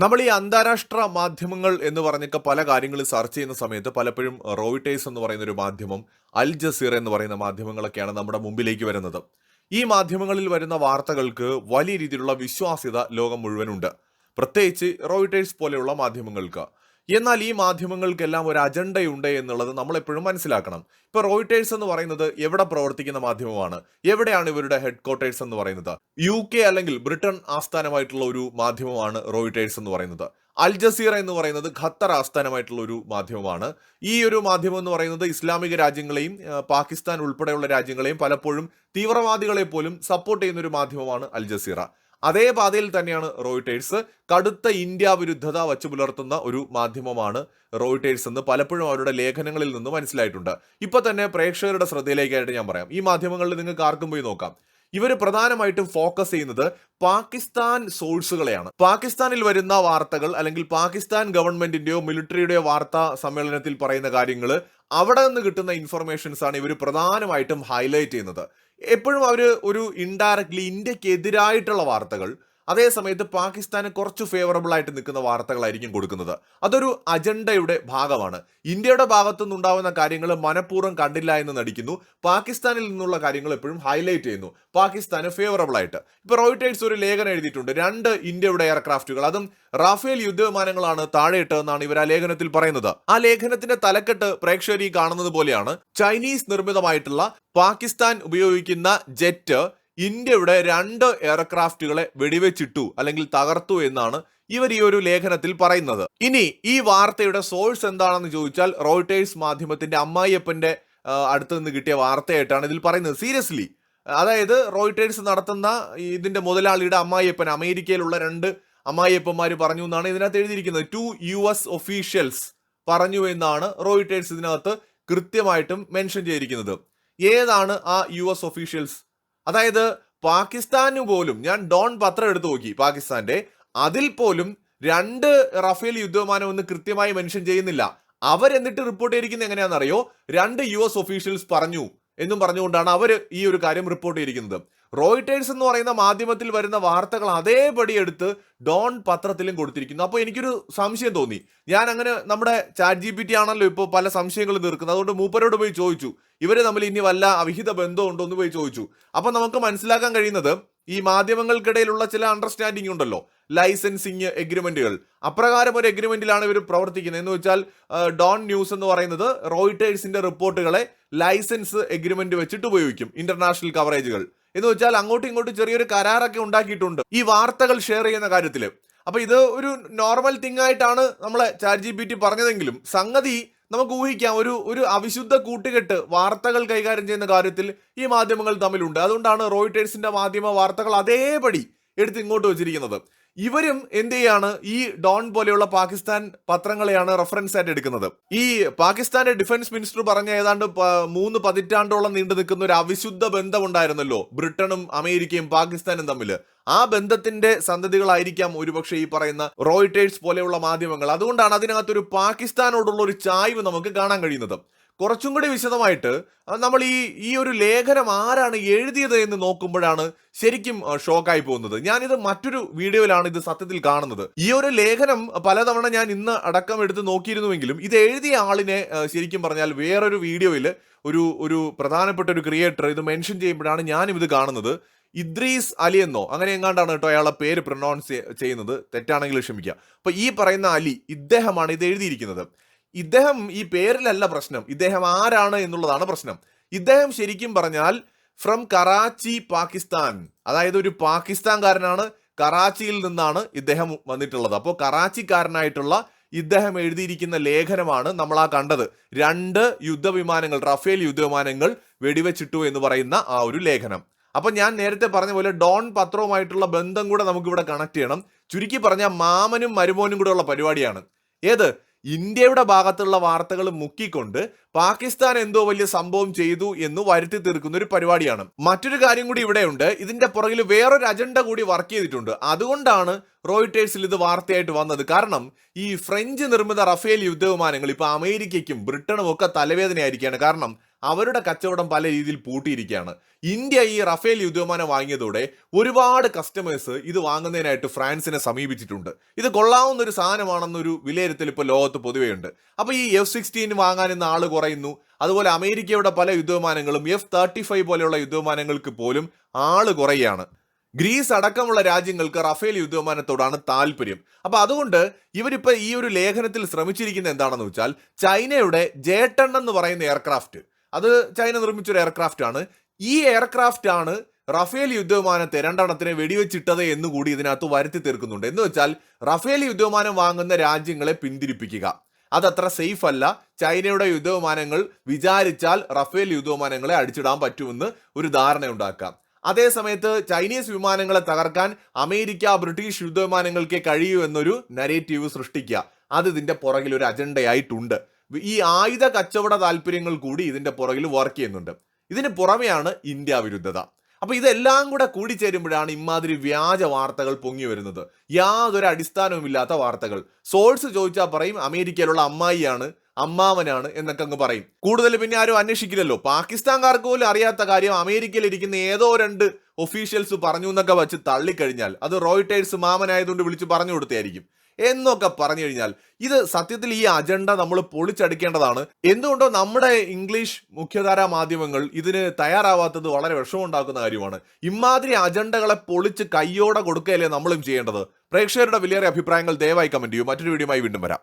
നമ്മൾ ഈ അന്താരാഷ്ട്ര മാധ്യമങ്ങൾ എന്ന് പറഞ്ഞൊക്കെ പല കാര്യങ്ങൾ സെർച്ച് ചെയ്യുന്ന സമയത്ത് പലപ്പോഴും റോയിട്ടേഴ്സ് എന്ന് പറയുന്ന ഒരു മാധ്യമം, അൽ ജസീറ എന്ന് പറയുന്ന മാധ്യമങ്ങളൊക്കെയാണ് നമ്മുടെ മുമ്പിലേക്ക് വരുന്നത്. ഈ മാധ്യമങ്ങളിൽ വരുന്ന വാർത്തകൾക്ക് വലിയ രീതിയിലുള്ള വിശ്വാസ്യത ലോകം മുഴുവനുണ്ട്, പ്രത്യേകിച്ച് റോയിട്ടേഴ്സ് പോലെയുള്ള മാധ്യമങ്ങൾക്ക്. എന്നാൽ ഈ മാധ്യമങ്ങൾക്കെല്ലാം ഒരു അജണ്ടയുണ്ട് എന്നുള്ളത് നമ്മൾ എപ്പോഴും മനസ്സിലാക്കണം. ഇപ്പൊ റോയിട്ടേഴ്സ് എന്ന് പറയുന്നത് എവിടെ പ്രവർത്തിക്കുന്ന മാധ്യമമാണ്, എവിടെയാണ് ഇവരുടെ ഹെഡ് ക്വാർട്ടേഴ്സ് എന്ന് പറയുന്നത്? UK അല്ലെങ്കിൽ ബ്രിട്ടൻ ആസ്ഥാനമായിട്ടുള്ള ഒരു മാധ്യമമാണ് റോയിട്ടേഴ്സ് എന്ന് പറയുന്നത്. അൽ ജസീറ എന്ന് പറയുന്നത് ഖത്തർ ആസ്ഥാനമായിട്ടുള്ള ഒരു മാധ്യമമാണ്. ഈ ഒരു മാധ്യമം എന്ന് പറയുന്നത് ഇസ്ലാമിക രാജ്യങ്ങളെയും പാകിസ്ഥാൻ ഉൾപ്പെടെയുള്ള രാജ്യങ്ങളെയും പലപ്പോഴും തീവ്രവാദികളെ പോലും സപ്പോർട്ട് ചെയ്യുന്ന ഒരു മാധ്യമമാണ് അൽ ജസീറ. അതേ പാതയിൽ തന്നെയാണ് റോയിട്ടേഴ്സ്. കടുത്ത ഇന്ത്യ വിരുദ്ധത വച്ചു പുലർത്തുന്ന ഒരു മാധ്യമമാണ് റോയിട്ടേഴ്സ് എന്ന് പലപ്പോഴും അവരുടെ ലേഖനങ്ങളിൽ നിന്ന് മനസ്സിലായിട്ടുണ്ട്. ഇപ്പൊ തന്നെ പ്രേക്ഷകരുടെ ശ്രദ്ധയിലേക്കായിട്ട് ഞാൻ പറയാം, ഈ മാധ്യമങ്ങളിൽ നിങ്ങൾക്ക് ആർക്കും പോയി നോക്കാം. ഇവർ പ്രധാനമായിട്ടും ഫോക്കസ് ചെയ്യുന്നത് പാകിസ്ഥാൻ സോഴ്സുകളെയാണ്. പാകിസ്ഥാനിൽ വരുന്ന വാർത്തകൾ അല്ലെങ്കിൽ പാകിസ്ഥാൻ ഗവൺമെന്റിന്റെയോ മിലിറ്ററിയുടെയോ വാർത്താ സമ്മേളനത്തിൽ പറയുന്ന കാര്യങ്ങൾ, അവിടെ നിന്ന് കിട്ടുന്ന ഇൻഫർമേഷൻസ് ആണ് ഇവർ പ്രധാനമായിട്ടും ഹൈലൈറ്റ് ചെയ്യുന്നത്. എപ്പോഴും അവർ ഒരു ഇൻഡയറക്ട്ലി ഇന്ത്യക്ക് എതിരായിട്ടുള്ള വാർത്തകൾ, അതേ സമയത്ത് പാകിസ്ഥാന് കുറച്ച് ഫേവറബിൾ ആയിട്ട് നിൽക്കുന്ന വാർത്തകളായിരിക്കും കൊടുക്കുന്നത്. അതൊരു അജണ്ടയുടെ ഭാഗമാണ്. ഇന്ത്യയുടെ ഭാഗത്തുനിന്നുണ്ടാവുന്ന കാര്യങ്ങൾ മനഃപൂർവ്വം കണ്ടില്ല എന്ന് നടിക്കുന്നു, പാകിസ്ഥാനിൽ നിന്നുള്ള കാര്യങ്ങൾ എപ്പോഴും ഹൈലൈറ്റ് ചെയ്യുന്നു പാകിസ്ഥാന് ഫേവറബിൾ ആയിട്ട്. ഇപ്പൊ റോയിട്ടേഴ്സ് ഒരു ലേഖനം എഴുതിയിട്ടുണ്ട്, 2 ഇന്ത്യയുടെ എയർക്രാഫ്റ്റുകൾ, അതും റാഫേൽ യുദ്ധവിമാനങ്ങളാണ് താഴെയിട്ടതെന്നാണ് ഇവർ ആ ലേഖനത്തിൽ പറയുന്നത്. ആ ലേഖനത്തിന്റെ തലക്കെട്ട് പ്രേക്ഷകർ ഈ കാണുന്നത് പോലെയാണ്: ചൈനീസ് നിർമ്മിതമായിട്ടുള്ള പാകിസ്ഥാൻ ഉപയോഗിക്കുന്ന ജെറ്റ് ഇന്ത്യയുടെ 2 എയർക്രാഫ്റ്റുകളെ വെടിവെച്ചിട്ടു അല്ലെങ്കിൽ തകർത്തു എന്നാണ് ഇവർ ഈ ഒരു ലേഖനത്തിൽ പറയുന്നത്. ഇനി ഈ വാർത്തയുടെ സോഴ്സ് എന്താണെന്ന് ചോദിച്ചാൽ, റോയിട്ടേഴ്സ് മാധ്യമത്തിന്റെ അമ്മായിയപ്പന്റെ അടുത്ത് നിന്ന് കിട്ടിയ വാർത്തയായിട്ടാണ് ഇതിൽ പറയുന്നത്. സീരിയസ്ലി, അതായത് റോയിട്ടേഴ്സ് നടത്തുന്ന ഇതിന്റെ മുതലാളിയുടെ അമ്മായിയപ്പൻ, അമേരിക്കയിലുള്ള 2 അമ്മായിയപ്പന്മാർ പറഞ്ഞു എന്നാണ് ഇതിനകത്ത് എഴുതിയിരിക്കുന്നത്. 2 US ഒഫീഷ്യൽസ് പറഞ്ഞു എന്നാണ് റോയിട്ടേഴ്സ് ഇതിനകത്ത് കൃത്യമായിട്ടും മെൻഷൻ ചെയ്തിരിക്കുന്നത്. ഏതാണ് ആ US ഒഫീഷ്യൽസ്? അതായത് പാകിസ്ഥാന് പോലും, ഞാൻ ഡോൺ പത്രം എടുത്തു നോക്കി പാകിസ്ഥാന്റെ, അതിൽ പോലും 2 റഫേൽ യുദ്ധവിമാനം എന്ന് കൃത്യമായി മെൻഷൻ ചെയ്യുന്നില്ല. അവരെന്നിട്ട് റിപ്പോർട്ട് ചെയ്തിരിക്കുന്നത് എങ്ങനെയാണെന്നറിയോ? 2 US ഒഫീഷ്യൽസ് പറഞ്ഞു എന്നും പറഞ്ഞുകൊണ്ടാണ് അവർ ഈ ഒരു കാര്യം റിപ്പോർട്ട് ചെയ്തിരിക്കുന്നത്. റോയിട്ടേഴ്സ് എന്ന് പറയുന്ന മാധ്യമത്തിൽ വരുന്ന വാർത്തകൾ അതേപടി എടുത്ത് ഡോൺ പത്രത്തിലും കൊടുത്തിരിക്കുന്നു. അപ്പോൾ എനിക്കൊരു സംശയം തോന്നി. ഞാൻ അങ്ങനെ, നമ്മുടെ ChatGPT ആണല്ലോ ഇപ്പോൾ പല സംശയങ്ങളും തീർക്കുന്നത്, അതുകൊണ്ട് മൂപ്പരോട് പോയി ചോദിച്ചു, ഇവര് തമ്മിൽ ഇനി വല്ല അവിഹിത ബന്ധം ഉണ്ടോ എന്ന് പോയി ചോദിച്ചു. അപ്പൊ നമുക്ക് മനസ്സിലാക്കാൻ കഴിയുന്നത്, ഈ മാധ്യമങ്ങൾക്കിടയിലുള്ള ചില അണ്ടർസ്റ്റാൻഡിംഗ് ഉണ്ടല്ലോ, ലൈസൻസിങ് എഗ്രിമെന്റുകൾ, അപ്രകാരം ഒരു എഗ്രിമെന്റിലാണ് ഇവർ പ്രവർത്തിക്കുന്നത്. എന്ന് വെച്ചാൽ ഡോൺ ന്യൂസ് എന്ന് പറയുന്നത് റോയിട്ടേഴ്സിന്റെ റിപ്പോർട്ടുകളെ ലൈസൻസ് എഗ്രിമെന്റ് വെച്ചിട്ട് ഉപയോഗിക്കും, ഇന്റർനാഷണൽ കവറേജുകൾ. എന്ന് വെച്ചാൽ അങ്ങോട്ടും ഇങ്ങോട്ടും ചെറിയൊരു കരാറൊക്കെ ഉണ്ടാക്കിയിട്ടുണ്ട് ഈ വാർത്തകൾ ഷെയർ ചെയ്യുന്ന കാര്യത്തിൽ. അപ്പൊ ഇത് ഒരു നോർമൽ തിങ് ആയിട്ടാണ് നമ്മളെ ChatGPT പറഞ്ഞതെങ്കിലും സംഗതി നമുക്ക് ഊഹിക്കാം, ഒരു അവിശുദ്ധ കൂട്ടുകെട്ട് വാർത്തകൾ കൈകാര്യം ചെയ്യുന്ന കാര്യത്തിൽ ഈ മാധ്യമങ്ങൾ തമ്മിലുണ്ട്. അതുകൊണ്ടാണ് റോയിട്ടേഴ്സിന്റെ മാധ്യമ വാർത്തകൾ അതേപടി എടുത്ത് ഇങ്ങോട്ട് വെച്ചിരിക്കുന്നത്. ഇവരും എന്ത് ചെയ്യാണ്, ഈ ഡോൺ പോലെയുള്ള പാകിസ്ഥാൻ പത്രങ്ങളെയാണ് റെഫറൻസ് ആയിട്ട് എടുക്കുന്നത്. ഈ പാകിസ്ഥാന്റെ ഡിഫൻസ് മിനിസ്റ്റർ പറഞ്ഞ ഏതാണ്ട് 3 പതിറ്റാണ്ടോളം നീണ്ടു നിൽക്കുന്ന ഒരു അവിശുദ്ധ ബന്ധം ഉണ്ടായിരുന്നല്ലോ ബ്രിട്ടനും അമേരിക്കയും പാകിസ്ഥാനും തമ്മിൽ. ആ ബന്ധത്തിന്റെ സന്തതികളായിരിക്കാം ഒരുപക്ഷെ ഈ പറയുന്ന റോയിട്ടേഴ്സ് പോലെയുള്ള മാധ്യമങ്ങൾ. അതുകൊണ്ടാണ് അതിനകത്തൊരു പാകിസ്ഥാനോടുള്ള ഒരു ചായ്വ് നമുക്ക് കാണാൻ കഴിയുന്നത്. കുറച്ചും കൂടി വിശദമായിട്ട് നമ്മൾ ഈ ഒരു ലേഖനം ആരാണ് എഴുതിയത് എന്ന് നോക്കുമ്പോഴാണ് ശരിക്കും ഷോക്കായി പോകുന്നത്. ഞാനിത് മറ്റൊരു വീഡിയോയിലാണ് ഇത് സത്യത്തിൽ കാണുന്നത്. ഈ ഒരു ലേഖനം പലതവണ ഞാൻ ഇന്ന് അടക്കം എടുത്ത് നോക്കിയിരുന്നുവെങ്കിലും ഇത് എഴുതിയ ആളിനെ ശരിക്കും പറഞ്ഞാൽ വേറൊരു വീഡിയോയിൽ ഒരു പ്രധാനപ്പെട്ട ഒരു ക്രിയേറ്റർ ഇത് മെൻഷൻ ചെയ്യുമ്പോഴാണ് ഞാനും ഇത് കാണുന്നത്. ഇദ്രീസ് അലി എന്നോ അങ്ങനെ എങ്ങാണ്ടാണ് കേട്ടോ അയാളെ പേര് പ്രൊനൗൺസ് ചെയ്യുന്നത്, തെറ്റാണെങ്കിൽ ക്ഷമിക്കുക. അപ്പൊ ഈ പറയുന്ന അലി, ഇദ്ദേഹമാണ് ഇത് എഴുതിയിരിക്കുന്നത്. ഇദ്ദേഹം, ഈ പേരിലല്ല പ്രശ്നം, ഇദ്ദേഹം ആരാണ് എന്നുള്ളതാണ് പ്രശ്നം. ഇദ്ദേഹം ശരിക്കും പറഞ്ഞാൽ ഫ്രം കറാച്ചി, പാകിസ്ഥാൻ, അതായത് ഒരു പാകിസ്ഥാൻകാരനാണ്. കറാച്ചിയിൽ നിന്നാണ് ഇദ്ദേഹം വന്നിട്ടുള്ളത്. അപ്പോൾ കറാച്ചിക്കാരനായിട്ടുള്ള ഇദ്ദേഹം എഴുതിയിരിക്കുന്ന ലേഖനമാണ് നമ്മൾ ആ കണ്ടത്. 2 യുദ്ധവിമാനങ്ങൾ, റഫേൽ യുദ്ധവിമാനങ്ങൾ വെടിവെച്ചിട്ടു എന്ന് പറയുന്ന ആ ഒരു ലേഖനം. അപ്പൊ ഞാൻ നേരത്തെ പറഞ്ഞ പോലെ ഡോൺ പത്രവുമായിട്ടുള്ള ബന്ധം കൂടെ നമുക്കിവിടെ കണക്ട് ചെയ്യണം. ചുരുക്കി പറഞ്ഞാൽ മാമനും മരുമോനും കൂടെ ഉള്ള പരിപാടിയാണ്. ഏത്? ഇന്ത്യയുടെ ഭാഗത്തുള്ള വാർത്തകൾ മുക്കിക്കൊണ്ട് പാകിസ്ഥാൻ എന്തോ വലിയ സംഭവം ചെയ്തു എന്ന് വരുത്തി തീർക്കുന്ന ഒരു പരിപാടിയാണ്. മറ്റൊരു കാര്യം കൂടി ഇവിടെയുണ്ട്, ഇതിന്റെ പുറകിൽ വേറൊരു അജണ്ട കൂടി വർക്ക് ചെയ്തിട്ടുണ്ട്. അതുകൊണ്ടാണ് റോയിട്ടേഴ്സിൽ ഇത് വാർത്തയായിട്ട് വന്നത്. കാരണം ഈ ഫ്രഞ്ച് നിർമ്മിത റഫേൽ യുദ്ധവിമാനങ്ങൾ ഇപ്പൊ അമേരിക്കയ്ക്കും ബ്രിട്ടനും ഒക്കെ തലവേദനയായിരിക്കുകയാണ്. കാരണം അവരുടെ കച്ചവടം പല രീതിയിൽ പൂട്ടിയിരിക്കുകയാണ്. ഇന്ത്യ ഈ റഫേൽ യുദ്ധവിമാനം വാങ്ങിയതോടെ ഒരുപാട് കസ്റ്റമേഴ്സ് ഇത് വാങ്ങുന്നതിനായിട്ട് ഫ്രാൻസിനെ സമീപിച്ചിട്ടുണ്ട്. ഇത് കൊള്ളാവുന്ന ഒരു സാധനമാണെന്നൊരു വിലയിരുത്തൽ ഇപ്പോൾ ലോകത്ത് പൊതുവെയുണ്ട്. അപ്പോൾ ഈ F-16 വാങ്ങാൻ ഇന്ന് ആള് കുറയുന്നു. അതുപോലെ അമേരിക്കയുടെ പല യുദ്ധവിമാനങ്ങളും F-35 പോലെയുള്ള യുദ്ധവിമാനങ്ങൾക്ക് പോലും ആള് കുറയുകയാണ്. ഗ്രീസ് അടക്കമുള്ള രാജ്യങ്ങൾക്ക് റഫേൽ യുദ്ധവിമാനത്തോടാണ് താല്പര്യം. അപ്പൊ അതുകൊണ്ട് ഇവരിപ്പോ ഈ ഒരു ലേഖനത്തിൽ ശ്രമിച്ചിരിക്കുന്നത് എന്താണെന്ന് വെച്ചാൽ ചൈനയുടെ J-10 എന്ന് പറയുന്ന എയർക്രാഫ്റ്റ്, അത് ചൈന നിർമ്മിച്ചൊരു എയർക്രാഫ്റ്റ് ആണ്. ഈ എയർക്രാഫ്റ്റ് ആണ് റഫേൽ യുദ്ധവിമാനത്തെ രണ്ടെണ്ണത്തിനെ വെടിവെച്ചിട്ടത് എന്നുകൂടി ഇതിനകത്ത് വരുത്തി തീർക്കുന്നുണ്ട്. എന്ന് വെച്ചാൽ റഫേൽ യുദ്ധവിമാനം വാങ്ങുന്ന രാജ്യങ്ങളെ പിന്തിരിപ്പിക്കുക, അതത്ര സേഫ് അല്ല. ചൈനയുടെ യുദ്ധവിമാനങ്ങൾ വിചാരിച്ചാൽ റഫേൽ യുദ്ധവിമാനങ്ങളെ അടിച്ചിടാൻ പറ്റുമെന്ന് ഒരു ധാരണ ഉണ്ടാക്കാം. അതേസമയത്ത് ചൈനീസ് വിമാനങ്ങളെ തകർക്കാൻ അമേരിക്ക, ബ്രിട്ടീഷ് യുദ്ധവിമാനങ്ങൾക്കേ കഴിയൂ എന്നൊരു നരേറ്റീവ് സൃഷ്ടിക്കുക, അത് ഇതിന്റെ പുറകിൽ ഒരു അജണ്ടയായിട്ടുണ്ട്. ഈ ആയുധ കച്ചവട താല്പര്യങ്ങൾ കൂടി ഇതിന്റെ പുറകിൽ വർക്ക് ചെയ്യുന്നുണ്ട്. ഇതിന് പുറമെയാണ് ഇന്ത്യ വിരുദ്ധത. അപ്പൊ ഇതെല്ലാം കൂടെ കൂടിച്ചേരുമ്പോഴാണ് ഇമാതിരി വ്യാജ വാർത്തകൾ പൊങ്ങി വരുന്നത്, യാതൊരു അടിസ്ഥാനവുമില്ലാത്ത വാർത്തകൾ. സോഴ്സ് ചോദിച്ചാൽ പറയും അമേരിക്കയിലുള്ള അമ്മായിയാണ്, അമ്മാവനാണ് എന്നൊക്കെ അങ്ങ് പറയും. കൂടുതൽ പിന്നെ ആരും അന്വേഷിക്കില്ലല്ലോ. പാകിസ്ഥാൻകാർക്ക് പോലും അറിയാത്ത കാര്യം അമേരിക്കയിൽ ഇരിക്കുന്ന ഏതോ 2 ഒഫീഷ്യൽസ് പറഞ്ഞു എന്നൊക്കെ വെച്ച് തള്ളിക്കഴിഞ്ഞാൽ അത് റോയിട്ടേഴ്സ് മാമനായതുകൊണ്ട് വിളിച്ച് പറഞ്ഞു കൊടുത്തായിരിക്കും എന്നൊക്കെ പറഞ്ഞു കഴിഞ്ഞാൽ ഇത് സത്യത്തിൽ ഈ അജണ്ട നമ്മൾ പൊളിച്ചടിക്കേണ്ടതാണ്. എന്തുകൊണ്ടോ നമ്മുടെ ഇംഗ്ലീഷ് മുഖ്യധാരാ മാധ്യമങ്ങൾ ഇതിന് തയ്യാറാവാത്തത് വളരെ വിഷമമുണ്ടാക്കുന്ന കാര്യമാണ്. ഇമാതിരി അജണ്ടകളെ പൊളിച്ച് കയ്യോടെ കൊടുക്കുകയല്ലേ നമ്മളും ചെയ്യേണ്ടത്. പ്രേക്ഷകരുടെ വിലയേറിയ അഭിപ്രായങ്ങൾ ദയവായി കമന്റ് ചെയ്യൂ. മറ്റൊരു വീഡിയോയുമായി വീണ്ടും വരാം.